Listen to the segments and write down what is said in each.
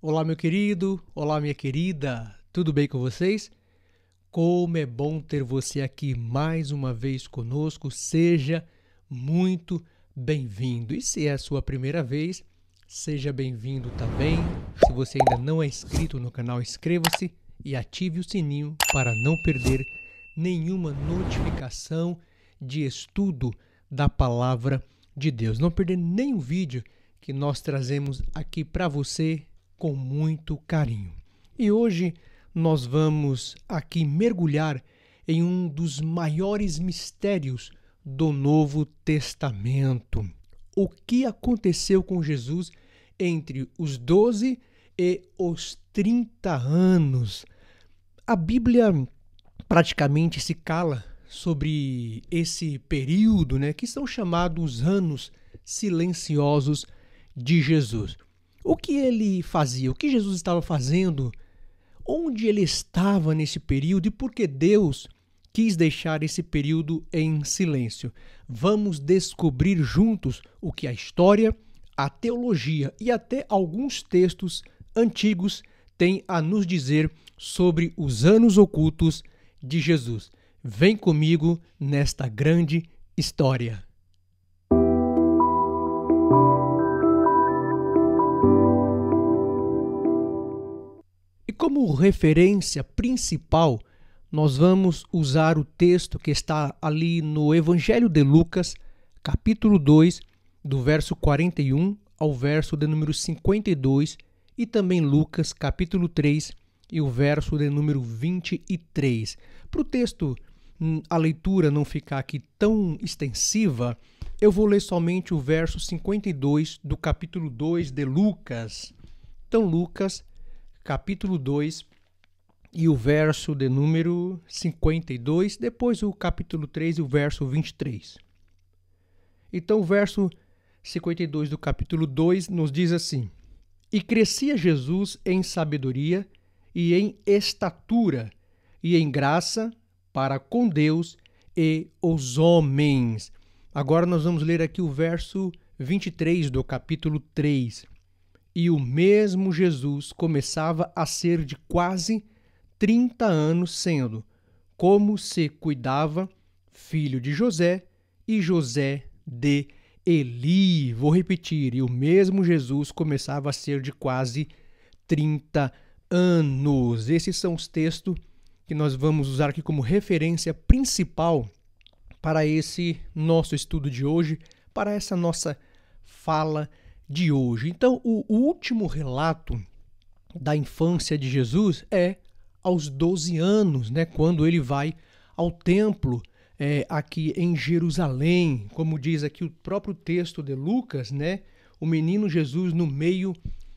Olá, meu querido, olá, minha querida, tudo bem com vocês? Como é bom ter você aqui mais uma vez conosco, seja muito bem-vindo. E se é a sua primeira vez, seja bem-vindo também. Se você ainda não é inscrito no canal, inscreva-se e ative o sininho para não perder nenhuma notificação de estudo da Palavra de Deus. Não perder nenhum vídeo que nós trazemos aqui para você com muito carinho. E hoje nós vamos aqui mergulhar em um dos maiores mistérios do Novo Testamento. O que aconteceu com Jesus entre os 12 e os 30 anos? A Bíblia praticamente se cala sobre esse período, que são chamados anos silenciosos de Jesus. O que ele fazia? O que Jesus estava fazendo? Onde ele estava nesse período e por que Deus quis deixar esse período em silêncio? Vamos descobrir juntos o que a história, a teologia e até alguns textos antigos têm a nos dizer sobre os anos ocultos de Jesus. Vem comigo nesta grande história. E como referência principal, nós vamos usar o texto que está ali no Evangelho de Lucas, capítulo 2, do verso 41 ao verso de número 52, e também Lucas, capítulo 3, e o verso de número 23. Para o texto, a leitura não ficar aqui tão extensiva, eu vou ler somente o verso 52 do capítulo 2 de Lucas. Então, Lucas, capítulo 2 e o verso de número 52, depois o capítulo 3 e o verso 23. Então, o verso 52 do capítulo 2 nos diz assim: E crescia Jesus em sabedoria e em estatura e em graça para com Deus e os homens. Agora nós vamos ler aqui o verso 23 do capítulo 3. E o mesmo Jesus começava a ser de quase 30 anos, sendo, como se cuidava, filho de José e José de Eli. Vou repetir, e o mesmo Jesus começava a ser de quase 30 anos. Esses são os textos que nós vamos usar aqui como referência principal para esse nosso estudo de hoje, para essa nossa fala de hoje. Então, o último relato da infância de Jesus é aos 12 anos, quando ele vai ao templo aqui em Jerusalém, como diz aqui o próprio texto de Lucas, o menino Jesus no meio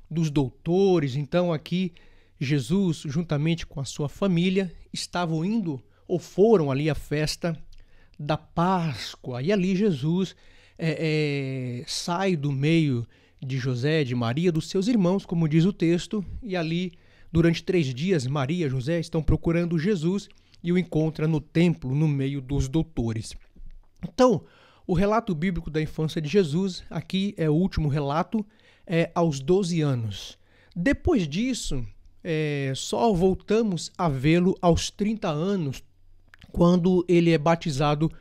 dos doutores. Então, aqui Jesus, juntamente com a sua família, estavam indo ou foram ali à festa da Páscoa. E ali Jesus sai do meio de José, de Maria, dos seus irmãos, como diz o texto, e ali, durante 3 dias, Maria e José estão procurando Jesus e o encontram no templo, no meio dos doutores. Então, o relato bíblico da infância de Jesus, aqui é o último relato, aos 12 anos. Depois disso, só voltamos a vê-lo aos 30 anos, quando ele é batizado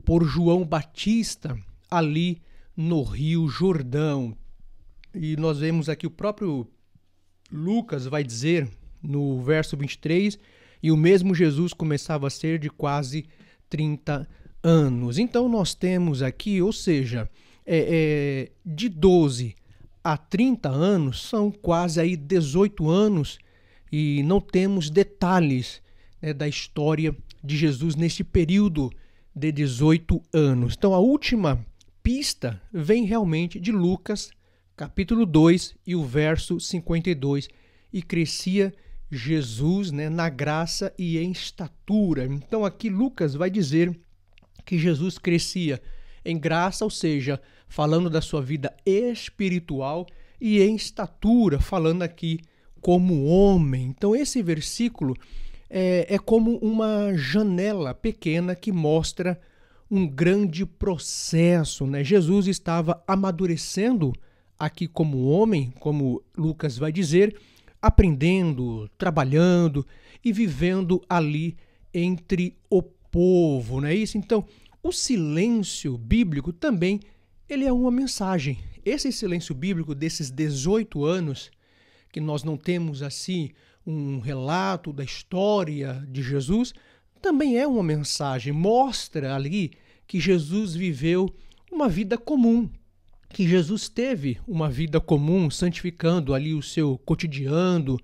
por João Batista, ali no Rio Jordão. E nós vemos aqui o próprio Lucas vai dizer no verso 23, e o mesmo Jesus começava a ser de quase 30 anos. Então nós temos aqui, ou seja, de 12 a 30 anos, são quase aí 18 anos, e não temos detalhes da história de Jesus nesse período de 18 anos. Então a última pista vem realmente de Lucas, capítulo 2 e o verso 52. E crescia Jesus na graça e em estatura. Então aqui Lucas vai dizer que Jesus crescia em graça, ou seja, falando da sua vida espiritual, e em estatura, falando aqui como homem. Então esse versículo é como uma janela pequena que mostra um grande processo. Jesus estava amadurecendo aqui como homem, como Lucas vai dizer, aprendendo, trabalhando e vivendo ali entre o povo, não é isso? Então, o silêncio bíblico também ele é uma mensagem. Esse silêncio bíblico desses 18 anos, que nós não temos assim um relato da história de Jesus, também é uma mensagem. Mostra ali que Jesus viveu uma vida comum, que Jesus teve uma vida comum, santificando ali o seu cotidiano,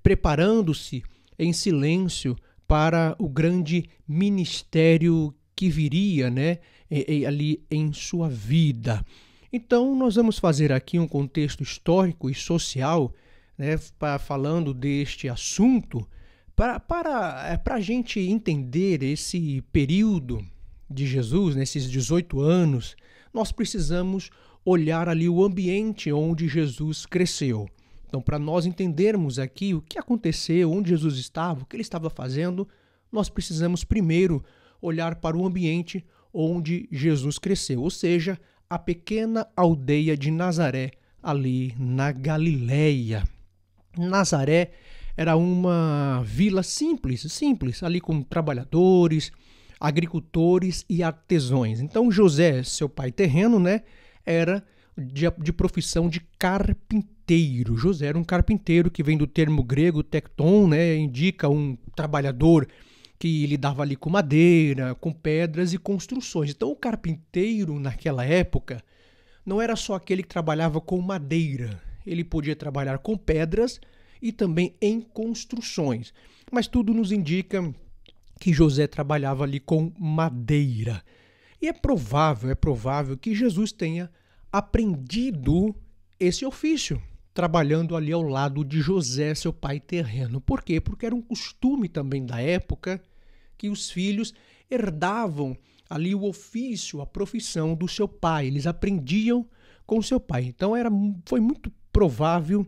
preparando-se em silêncio para o grande ministério que viria, né, ali em sua vida. Então, nós vamos fazer aqui um contexto histórico e social, né, falando deste assunto, para a gente entender esse período de Jesus, nesses 18 anos, nós precisamos olhar ali o ambiente onde Jesus cresceu. Então, para nós entendermos aqui o que aconteceu, onde Jesus estava, o que ele estava fazendo, nós precisamos primeiro olhar para o ambiente onde Jesus cresceu, ou seja, a pequena aldeia de Nazaré, ali na Galileia. Nazaré era uma vila simples, ali com trabalhadores, agricultores e artesãos. Então José, seu pai terreno, né, era de profissão de carpinteiro. José era um carpinteiro, que vem do termo grego tecton, né, indica um trabalhador que lidava ali com madeira, com pedras e construções. Então o carpinteiro naquela época não era só aquele que trabalhava com madeira, ele podia trabalhar com pedras e também em construções. Mas tudo nos indica que José trabalhava ali com madeira. E é provável que Jesus tenha aprendido esse ofício, trabalhando ali ao lado de José, seu pai terreno. Por quê? Porque era um costume também da época que os filhos herdavam ali o ofício, a profissão do seu pai. Eles aprendiam com seu pai. Então foi muito provável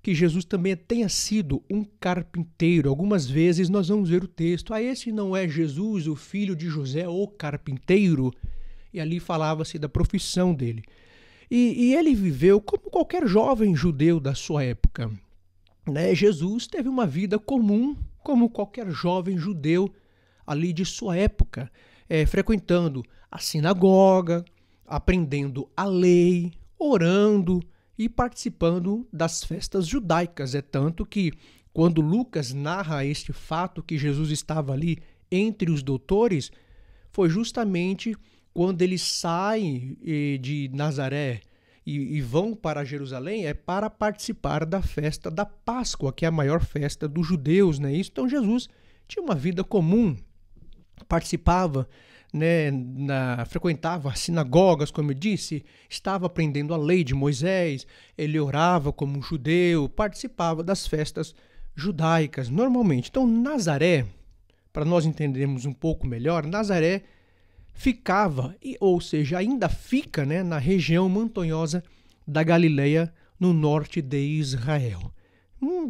que Jesus também tenha sido um carpinteiro. Algumas vezes nós vamos ver o texto: esse não é Jesus, o filho de José, o carpinteiro? E ali falava-se da profissão dele. E ele viveu como qualquer jovem judeu da sua época, né? Jesus teve uma vida comum, como qualquer jovem judeu ali de sua época, frequentando a sinagoga, aprendendo a lei, orando e participando das festas judaicas. É tanto que, quando Lucas narra este fato que Jesus estava ali entre os doutores, foi justamente quando eles saem de Nazaré e vão para Jerusalém, para participar da festa da Páscoa, que é a maior festa dos judeus, né? Então Jesus tinha uma vida comum, participava, né, frequentava as sinagogas, como eu disse, estava aprendendo a lei de Moisés, ele orava como um judeu, participava das festas judaicas normalmente. Então Nazaré, para nós entendermos um pouco melhor, Nazaré ficava, ou seja, ainda fica, né, na região montanhosa da Galileia, no norte de Israel.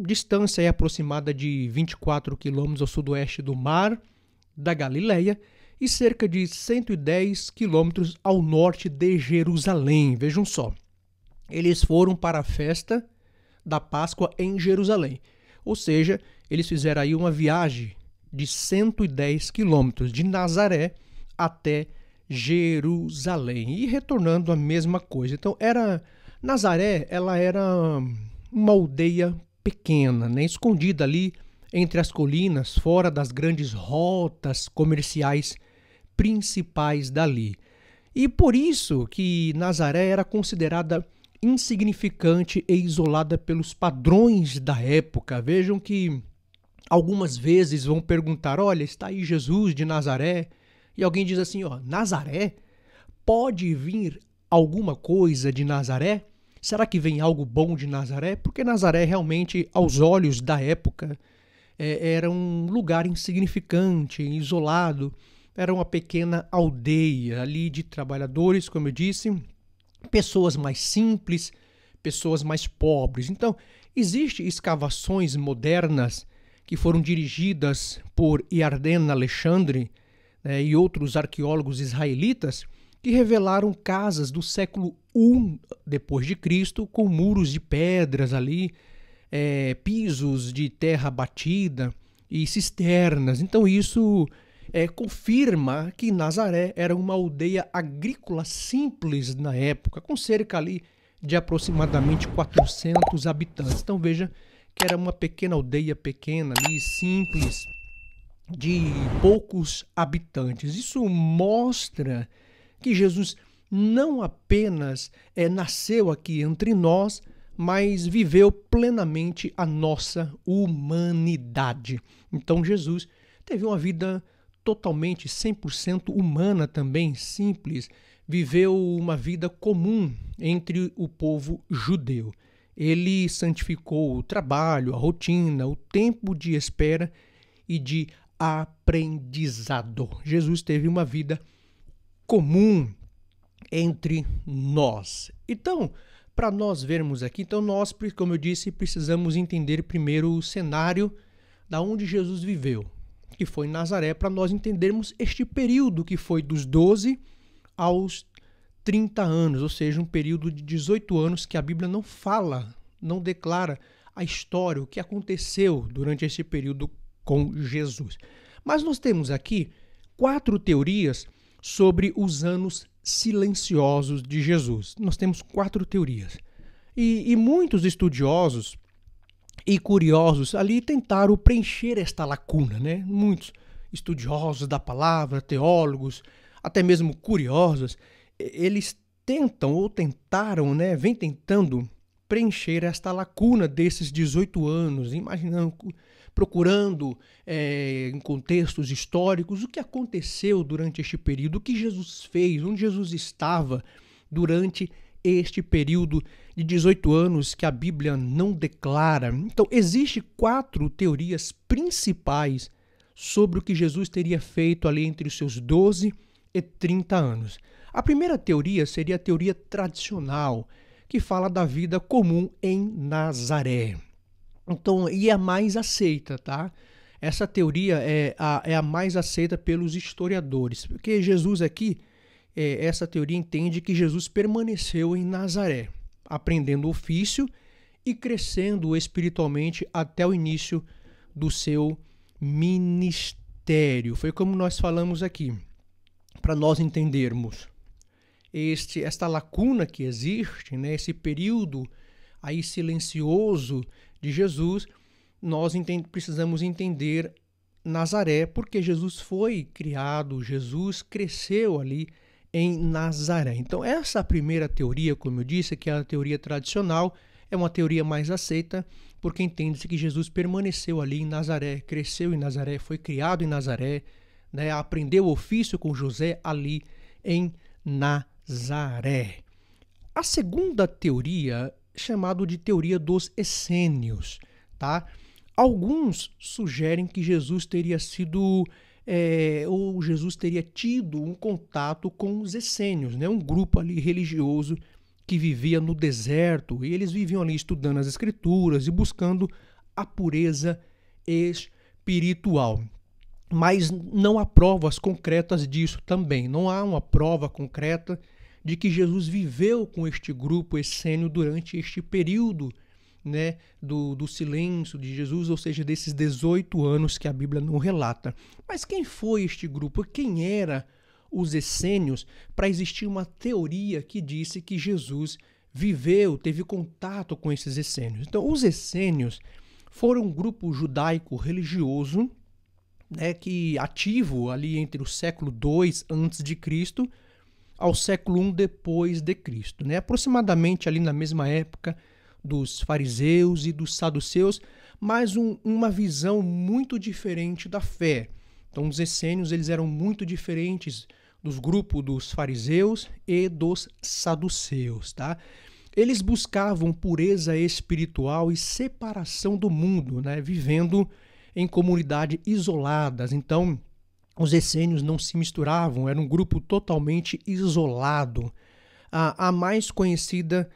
Distância aproximada de 24 quilômetros ao sudoeste do mar da Galileia e cerca de 110 quilômetros ao norte de Jerusalém. Vejam só, eles foram para a festa da Páscoa em Jerusalém. Ou seja, eles fizeram aí uma viagem de 110 quilômetros de Nazaré até Jerusalém e retornando a mesma coisa. Então Nazaré, ela era uma aldeia pequena, né, escondida ali entre as colinas, fora das grandes rotas comerciais principais dali. E por isso que Nazaré era considerada insignificante e isolada pelos padrões da época. Vejam que algumas vezes vão perguntar: olha, está aí Jesus de Nazaré? E alguém diz assim: Nazaré? Pode vir alguma coisa de Nazaré? Será que vem algo bom de Nazaré? Porque Nazaré realmente, aos olhos da época, era um lugar insignificante, isolado. Era uma pequena aldeia ali de trabalhadores, como eu disse, pessoas mais simples, pessoas mais pobres. Então, existem escavações modernas que foram dirigidas por Yarden Alexandre, né, e outros arqueólogos israelitas, que revelaram casas do século I depois de Cristo, com muros de pedras ali, pisos de terra batida e cisternas. Então isso confirma que Nazaré era uma aldeia agrícola simples na época, com cerca ali de aproximadamente 400 habitantes. Então veja que era uma pequena aldeia, pequena ali, simples, de poucos habitantes. Isso mostra que Jesus não apenas nasceu aqui entre nós, mas viveu plenamente a nossa humanidade. Então Jesus teve uma vida totalmente 100% humana também, simples, viveu uma vida comum entre o povo judeu. Ele santificou o trabalho, a rotina, o tempo de espera e de aprendizado. Jesus teve uma vida comum entre nós. Então, para nós vermos aqui, então nós, como eu disse, precisamos entender primeiro o cenário da onde Jesus viveu, que foi em Nazaré, para nós entendermos este período que foi dos 12 aos 30 anos, ou seja, um período de 18 anos que a Bíblia não fala, não declara a história, o que aconteceu durante esse período com Jesus. Mas nós temos aqui 4 teorias sobre os anos silenciosos de Jesus. Nós temos 4 teorias. E muitos estudiosos e curiosos ali tentaram preencher esta lacuna, né? Muitos estudiosos da palavra, teólogos, até mesmo curiosos, eles tentam ou tentaram, né? Vem tentando preencher esta lacuna desses 18 anos, imaginando, procurando em contextos históricos o que aconteceu durante este período, o que Jesus fez, onde Jesus estava durante este período de 18 anos que a Bíblia não declara. Então, existem 4 teorias principais sobre o que Jesus teria feito ali entre os seus 12 e 30 anos. A primeira teoria seria a teoria tradicional, que fala da vida comum em Nazaré. Então, e é a mais aceita, tá? Essa teoria é a mais aceita pelos historiadores, porque Jesus aqui, essa teoria entende que Jesus permaneceu em Nazaré, aprendendo o ofício e crescendo espiritualmente até o início do seu ministério. Foi como nós falamos aqui, para nós entendermos esta lacuna que existe, né, esse período aí silencioso de Jesus, nós precisamos entender Nazaré, porque Jesus foi criado, Jesus cresceu ali em Nazaré. Então, essa primeira teoria, como eu disse, que é a teoria tradicional, é uma teoria mais aceita, porque entende-se que Jesus permaneceu ali em Nazaré, cresceu em Nazaré, foi criado em Nazaré, né, aprendeu o ofício com José ali em Nazaré. A segunda teoria, chamada de teoria dos essênios, tá? Alguns sugerem que Jesus teria sido ou Jesus teria tido um contato com os essênios, né? Um grupo ali religioso que vivia no deserto, e eles viviam ali estudando as escrituras e buscando a pureza espiritual. Mas não há provas concretas disso também. Não há uma prova concreta de que Jesus viveu com este grupo essênio durante este período, né, do silêncio de Jesus, ou seja, desses 18 anos que a Bíblia não relata. Mas quem foi este grupo? Quem eram os essênios, para existir uma teoria que disse que Jesus viveu, teve contato com esses essênios? Então, os essênios foram um grupo judaico religioso, né, que ativo ali entre o século II a.C. ao século I depois de Cristo, né? Aproximadamente ali na mesma época dos fariseus e dos saduceus, mas uma visão muito diferente da fé. Então, os essênios, eles eram muito diferentes dos grupos dos fariseus e dos saduceus, tá? Eles buscavam pureza espiritual e separação do mundo, né? Vivendo em comunidades isoladas. Então, os essênios não se misturavam, era um grupo totalmente isolado. A mais conhecida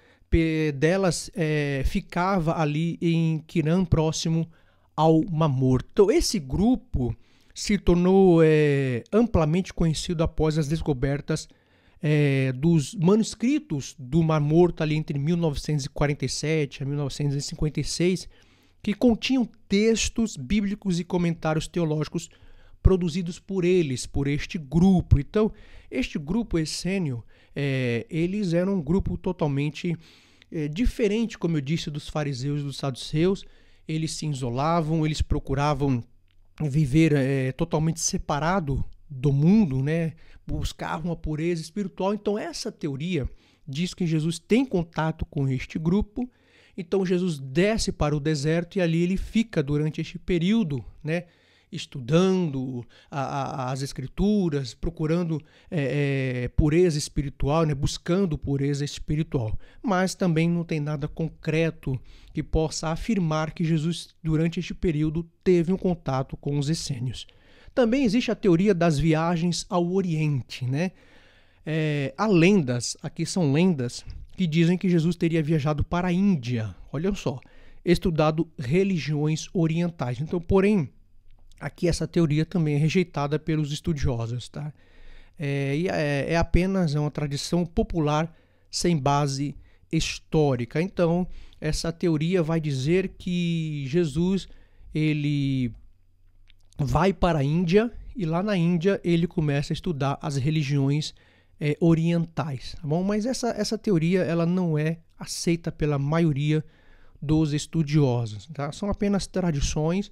delas ficava ali em Quiram, próximo ao Mar Morto. Então, esse grupo se tornou amplamente conhecido após as descobertas dos manuscritos do Mar Morto ali entre 1947 a 1956, que continham textos bíblicos e comentários teológicos produzidos por eles, por este grupo. Então, este grupo essênio, eles eram um grupo totalmente diferente, como eu disse, dos fariseus e dos saduceus. Eles se isolavam, eles procuravam viver totalmente separado do mundo, né? Buscavam a pureza espiritual. Então, essa teoria diz que Jesus tem contato com este grupo. Então, Jesus desce para o deserto e ali ele fica durante este período, né? Estudando as escrituras, procurando pureza espiritual, né? Buscando pureza espiritual. Mas também não tem nada concreto que possa afirmar que Jesus, durante este período, teve um contato com os essênios. Também existe a teoria das viagens ao Oriente, né? Há lendas, aqui são lendas, que dizem que Jesus teria viajado para a Índia, olha só, estudado religiões orientais. Então, porém, aqui essa teoria também é rejeitada pelos estudiosos, tá? É apenas uma tradição popular sem base histórica. Então, essa teoria vai dizer que Jesus, ele vai para a Índia e lá na Índia ele começa a estudar as religiões orientais, tá bom? Mas essa teoria ela não é aceita pela maioria dos estudiosos, tá? São apenas tradições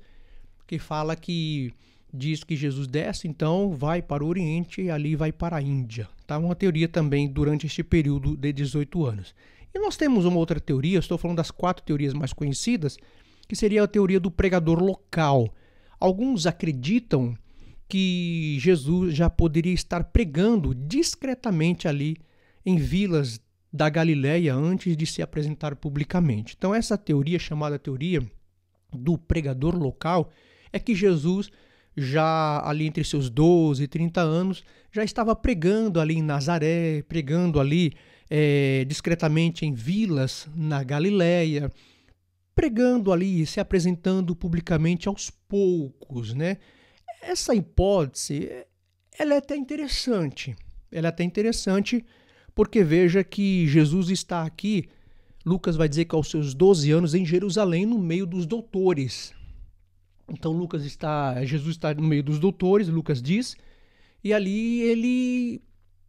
que fala que diz que Jesus desce, então vai para o Oriente e ali vai para a Índia, tá? Uma teoria também durante este período de 18 anos. E nós temos uma outra teoria, estou falando das 4 teorias mais conhecidas, que seria a teoria do pregador local. Alguns acreditam que Jesus já poderia estar pregando discretamente ali em vilas da Galileia antes de se apresentar publicamente. Então essa teoria, chamada teoria do pregador local, é que Jesus já ali entre seus 12 e 30 anos já estava pregando ali em Nazaré, pregando ali discretamente em vilas na Galileia, pregando ali, se apresentando publicamente aos poucos, né? Essa hipótese, ela é até interessante. Ela é até interessante porque veja que Jesus está aqui, Lucas vai dizer que aos seus 12 anos em Jerusalém, no meio dos doutores. Então Jesus está no meio dos doutores, Lucas diz, e ali ele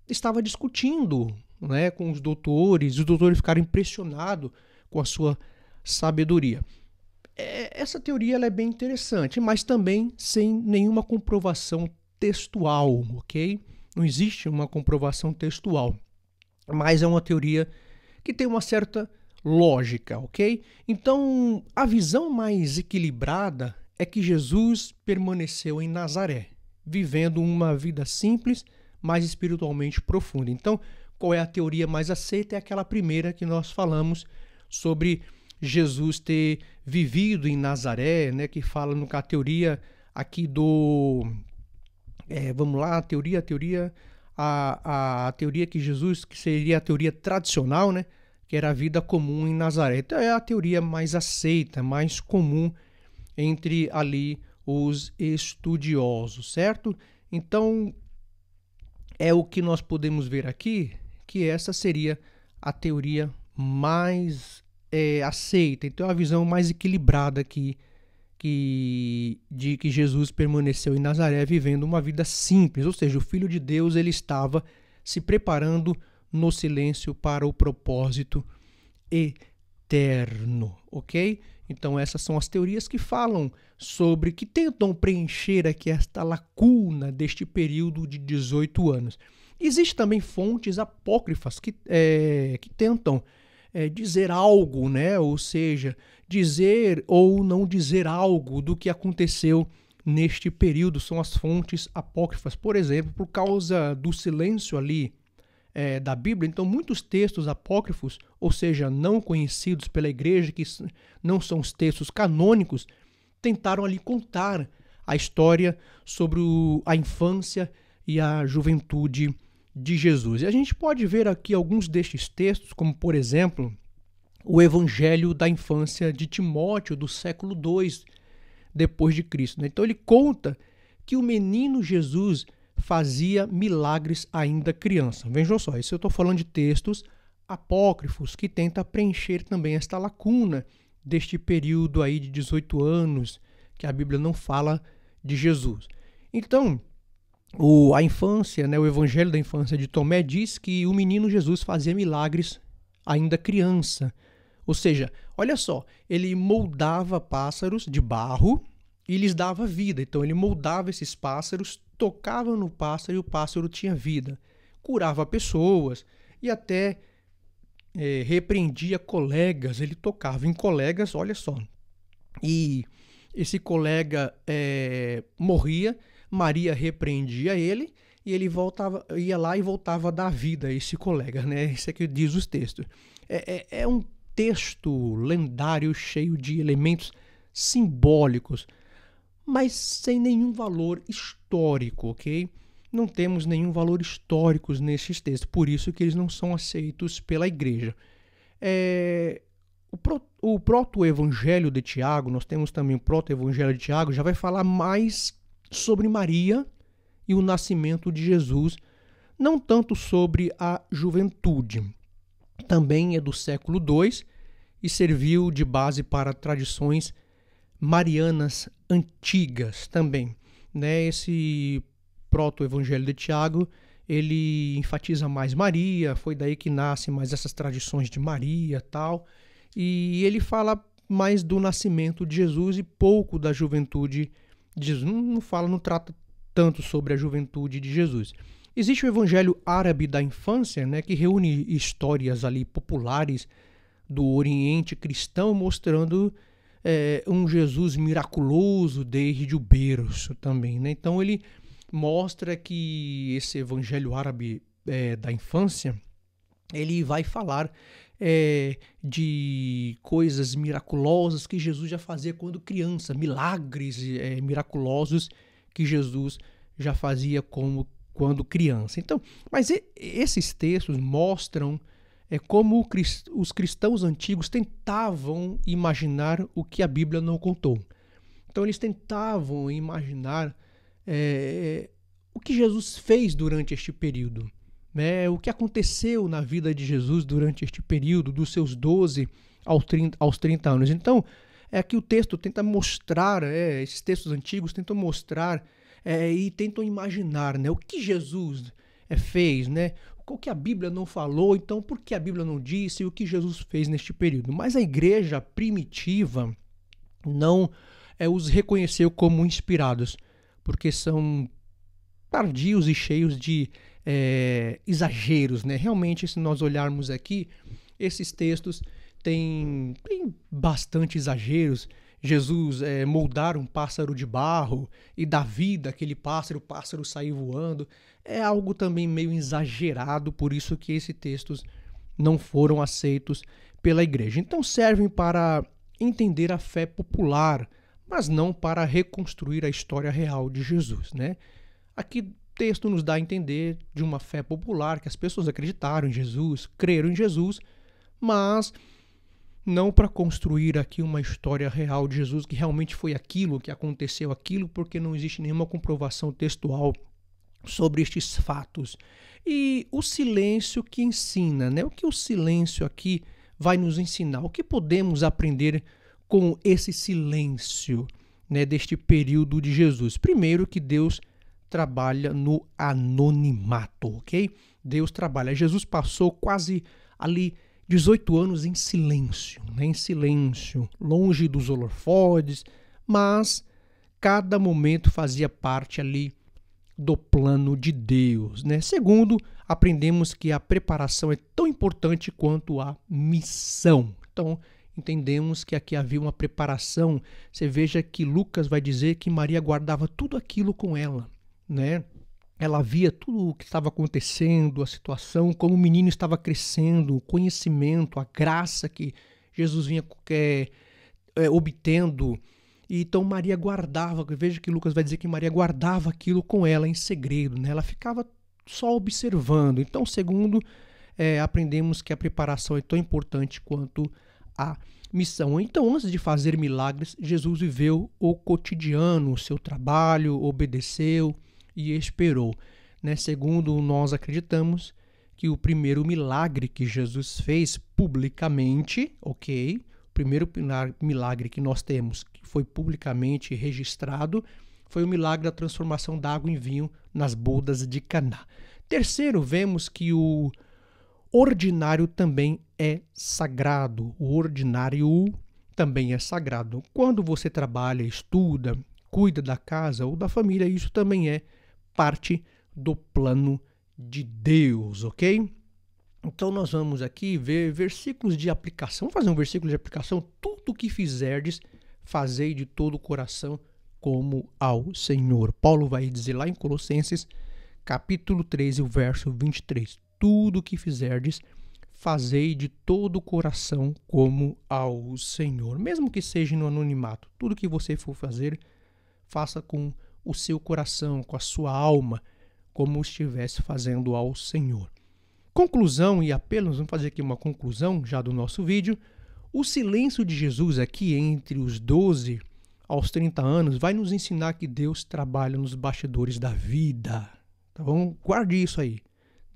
estava discutindo, né, com os doutores ficaram impressionados com a sua sabedoria. Essa teoria ela é bem interessante, mas também sem nenhuma comprovação textual, ok? Não existe uma comprovação textual, mas é uma teoria que tem uma certa lógica, ok? Então, a visão mais equilibrada é que Jesus permaneceu em Nazaré, vivendo uma vida simples, mas espiritualmente profunda. Então, qual é a teoria mais aceita? É aquela primeira que nós falamos sobre Jesus ter vivido em Nazaré, né, que fala no a teoria aqui do vamos lá, a teoria que Jesus, que seria a teoria tradicional, né, que era a vida comum em Nazaré. Então é a teoria mais aceita, mais comum entre ali os estudiosos, certo? Então é o que nós podemos ver aqui, que essa seria a teoria mais aceita. Então, a visão mais equilibrada aqui de que Jesus permaneceu em Nazaré vivendo uma vida simples, ou seja, o Filho de Deus ele estava se preparando no silêncio para o propósito eterno, ok? Então, essas são as teorias que falam sobre, que tentam preencher aqui esta lacuna deste período de 18 anos. Existem também fontes apócrifas que tentam dizer algo, né? Ou seja, dizer ou não dizer algo do que aconteceu neste período. São as fontes apócrifas, por exemplo, por causa do silêncio ali da Bíblia. Então, muitos textos apócrifos, ou seja, não conhecidos pela igreja, que não são os textos canônicos, tentaram ali contar a história sobre a infância e a juventude de Jesus. E a gente pode ver aqui alguns destes textos, como por exemplo, o Evangelho da infância de Timóteo, do século II depois de Cristo. Então ele conta que o menino Jesus fazia milagres ainda criança. Vejam só, isso eu estou falando de textos apócrifos que tentam preencher também esta lacuna deste período aí de 18 anos que a Bíblia não fala de Jesus. Então, a infância, né, o evangelho da infância de Tomé diz que o menino Jesus fazia milagres ainda criança. Ou seja, olha só, ele moldava pássaros de barro e lhes dava vida. Então ele moldava esses pássaros, tocava no pássaro e o pássaro tinha vida. Curava pessoas e até repreendia colegas. Ele tocava em colegas, olha só. E esse colega morria, Maria repreendia ele e ele ia lá e voltava a dar vida a esse colega, né? Isso é que diz os textos. É um texto lendário cheio de elementos simbólicos, mas sem nenhum valor histórico, ok? Não temos nenhum valor histórico nesses textos, por isso que eles não são aceitos pela igreja. O proto-evangelho de Tiago, nós temos também o proto-evangelho de Tiago, já vai falar mais sobre Maria e o nascimento de Jesus, não tanto sobre a juventude. Também é do século II e serviu de base para tradições marianas antigas também, né? Esse proto-evangelho de Tiago, ele enfatiza mais Maria, foi daí que nascem mais essas tradições de Maria tal, e ele fala mais do nascimento de Jesus e pouco da juventude de Jesus. Não trata tanto sobre a juventude de Jesus. Existe o evangelho árabe da infância, né, que reúne histórias ali populares do Oriente cristão, mostrando um Jesus miraculoso desde o berço também, né? Então ele mostra que esse evangelho árabe da infância, ele vai falar de coisas miraculosas que Jesus já fazia quando criança, milagres miraculosos que Jesus já fazia quando criança. Então, mas esses textos mostram como os cristãos antigos tentavam imaginar o que a Bíblia não contou. Então eles tentavam imaginar o que Jesus fez durante este período, né? O que aconteceu na vida de Jesus durante este período, dos seus 12 aos 30 anos. Então, aqui o texto tenta mostrar, esses textos antigos tentam mostrar e tentam imaginar, né, o que Jesus fez, né? O que a Bíblia não falou, então por que a Bíblia não disse o que Jesus fez neste período? Mas a igreja primitiva não os reconheceu como inspirados, porque são tardios e cheios de exageros, né? Realmente, se nós olharmos aqui, esses textos têm bastante exageros. Jesus moldar um pássaro de barro e dar vida àquele pássaro, o pássaro sair voando, é algo também meio exagerado, por isso que esses textos não foram aceitos pela igreja. Então servem para entender a fé popular, mas não para reconstruir a história real de Jesus, né? Aqui o texto nos dá a entender de uma fé popular, que as pessoas acreditaram em Jesus, creram em Jesus, mas não para construir aqui uma história real de Jesus, que realmente foi aquilo, que aconteceu aquilo, porque não existe nenhuma comprovação textual sobre estes fatos. E o silêncio que ensina, né? O que o silêncio aqui vai nos ensinar? O que podemos aprender com esse silêncio, né, deste período de Jesus? Primeiro, que Deus trabalha no anonimato, ok? Deus trabalha. Jesus passou quase ali 18 anos em silêncio, né? Em silêncio, longe dos holofotes, mas cada momento fazia parte ali do plano de Deus, né? Segundo, aprendemos que a preparação é tão importante quanto a missão. Então, entendemos que aqui havia uma preparação. Você veja que Lucas vai dizer que Maria guardava tudo aquilo com ela, né? Ela via tudo o que estava acontecendo, a situação, como o menino estava crescendo, o conhecimento, a graça que Jesus vinha obtendo. E então Maria guardava, veja que Lucas vai dizer que Maria guardava aquilo com ela em segredo, né? Ela ficava só observando. Então, segundo, aprendemos que a preparação é tão importante quanto a missão. Então, antes de fazer milagres, Jesus viveu o cotidiano, o seu trabalho, obedeceu e esperou. Né? Segundo nós acreditamos que o primeiro milagre que Jesus fez publicamente, ok? O primeiro milagre que nós temos, que foi publicamente registrado, foi o milagre da transformação da água em vinho nas bodas de Caná. Terceiro, vemos que o ordinário também é sagrado. O ordinário também é sagrado. Quando você trabalha, estuda, cuida da casa ou da família, isso também é parte do plano de Deus, ok? Então nós vamos aqui ver versículos de aplicação. Vamos fazer um versículo de aplicação. Tudo o que fizerdes, fazei de todo o coração como ao Senhor. Paulo vai dizer lá em Colossenses, capítulo 13, o verso 23. Tudo o que fizerdes, fazei de todo o coração como ao Senhor. Mesmo que seja no anonimato, tudo que você for fazer, faça com o seu coração, com a sua alma, como estivesse fazendo ao Senhor. Conclusão e apelo, vamos fazer aqui uma conclusão já do nosso vídeo. O silêncio de Jesus aqui entre os 12 aos 30 anos vai nos ensinar que Deus trabalha nos bastidores da vida. Então, guarde isso aí.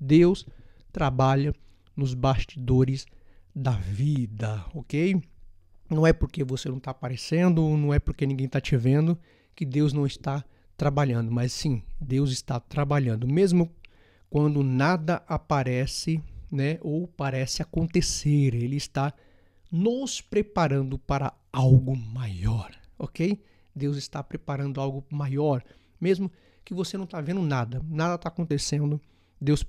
Deus trabalha nos bastidores da vida, ok? Não é porque você não está aparecendo, não é porque ninguém está te vendo que Deus não está trabalhando, mas sim, Deus está trabalhando, mesmo quando nada aparece, né, ou parece acontecer, Ele está nos preparando para algo maior, ok? Deus está preparando algo maior, mesmo que você não está vendo nada está acontecendo, Deus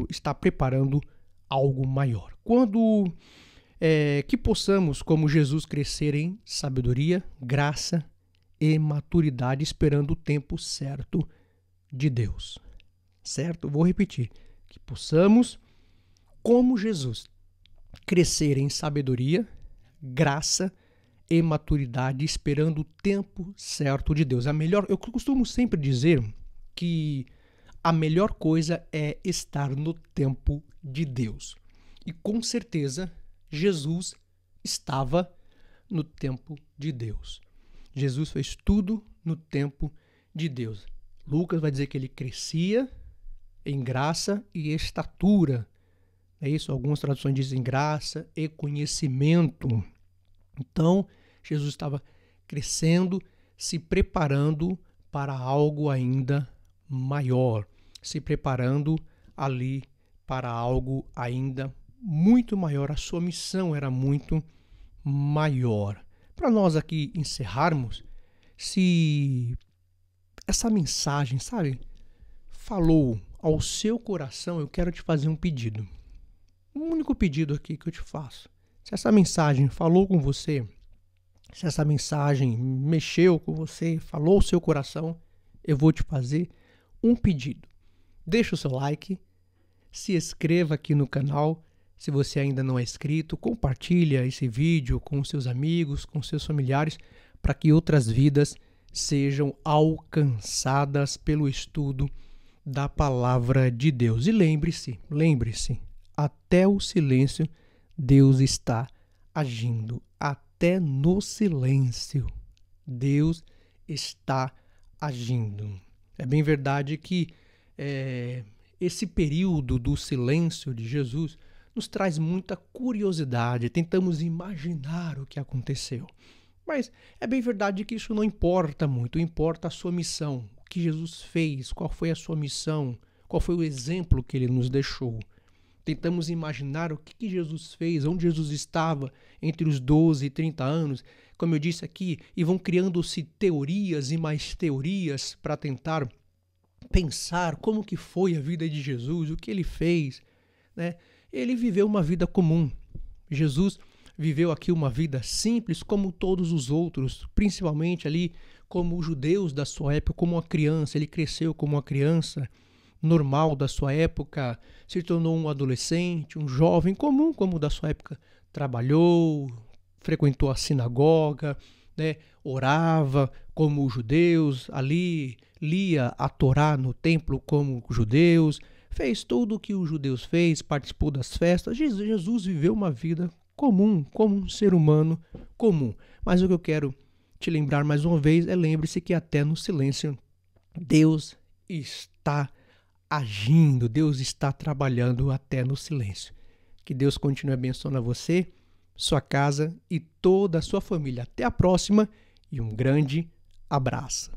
está preparando algo maior. Quando que possamos, como Jesus, crescer em sabedoria, graça e maturidade, esperando o tempo certo de Deus. Certo? Vou repetir. Que possamos, como Jesus, crescer em sabedoria, graça e maturidade, esperando o tempo certo de Deus. Eu costumo sempre dizer que a melhor coisa é estar no tempo de Deus. E com certeza, Jesus estava no tempo de Deus. Jesus fez tudo no tempo de Deus. Lucas vai dizer que ele crescia em graça e estatura. É isso? Algumas traduções dizem graça e conhecimento. Então, Jesus estava crescendo, se preparando para algo ainda maior, se preparando ali para algo ainda muito maior. A sua missão era muito maior. Para nós aqui encerrarmos, se essa mensagem, falou ao seu coração, eu quero te fazer um pedido. Um único pedido aqui que eu te faço. Se essa mensagem falou com você, se essa mensagem mexeu com você, falou ao seu coração, eu vou te fazer um pedido. Deixa o seu like, se inscreva aqui no canal. Se você ainda não é inscrito, compartilha esse vídeo com seus amigos, com seus familiares, para que outras vidas sejam alcançadas pelo estudo da palavra de Deus. E lembre-se, até o silêncio Deus está agindo. Até no silêncio Deus está agindo. É bem verdade que esse período do silêncio de Jesus nos traz muita curiosidade, tentamos imaginar o que aconteceu. Mas é bem verdade que isso não importa muito, importa a sua missão, o que Jesus fez, qual foi a sua missão, qual foi o exemplo que ele nos deixou. Tentamos imaginar o que Jesus fez, onde Jesus estava entre os 12 e 30 anos, como eu disse aqui, e vão criando-se teorias e mais teorias para tentar pensar como que foi a vida de Jesus, o que ele fez, né? Ele viveu uma vida comum. Jesus viveu aqui uma vida simples como todos os outros, principalmente ali como os judeus da sua época, como uma criança. Ele cresceu como uma criança normal da sua época, se tornou um adolescente, um jovem comum como o da sua época. Trabalhou, frequentou a sinagoga, né? Orava como os judeus, ali lia a Torá no templo como os judeus, fez tudo o que os judeus fez, participou das festas. Jesus viveu uma vida comum, como um ser humano comum. Mas o que eu quero te lembrar mais uma vez lembre-se que até no silêncio Deus está agindo, Deus está trabalhando até no silêncio. Que Deus continue abençoando a você, sua casa e toda a sua família. Até a próxima e um grande abraço.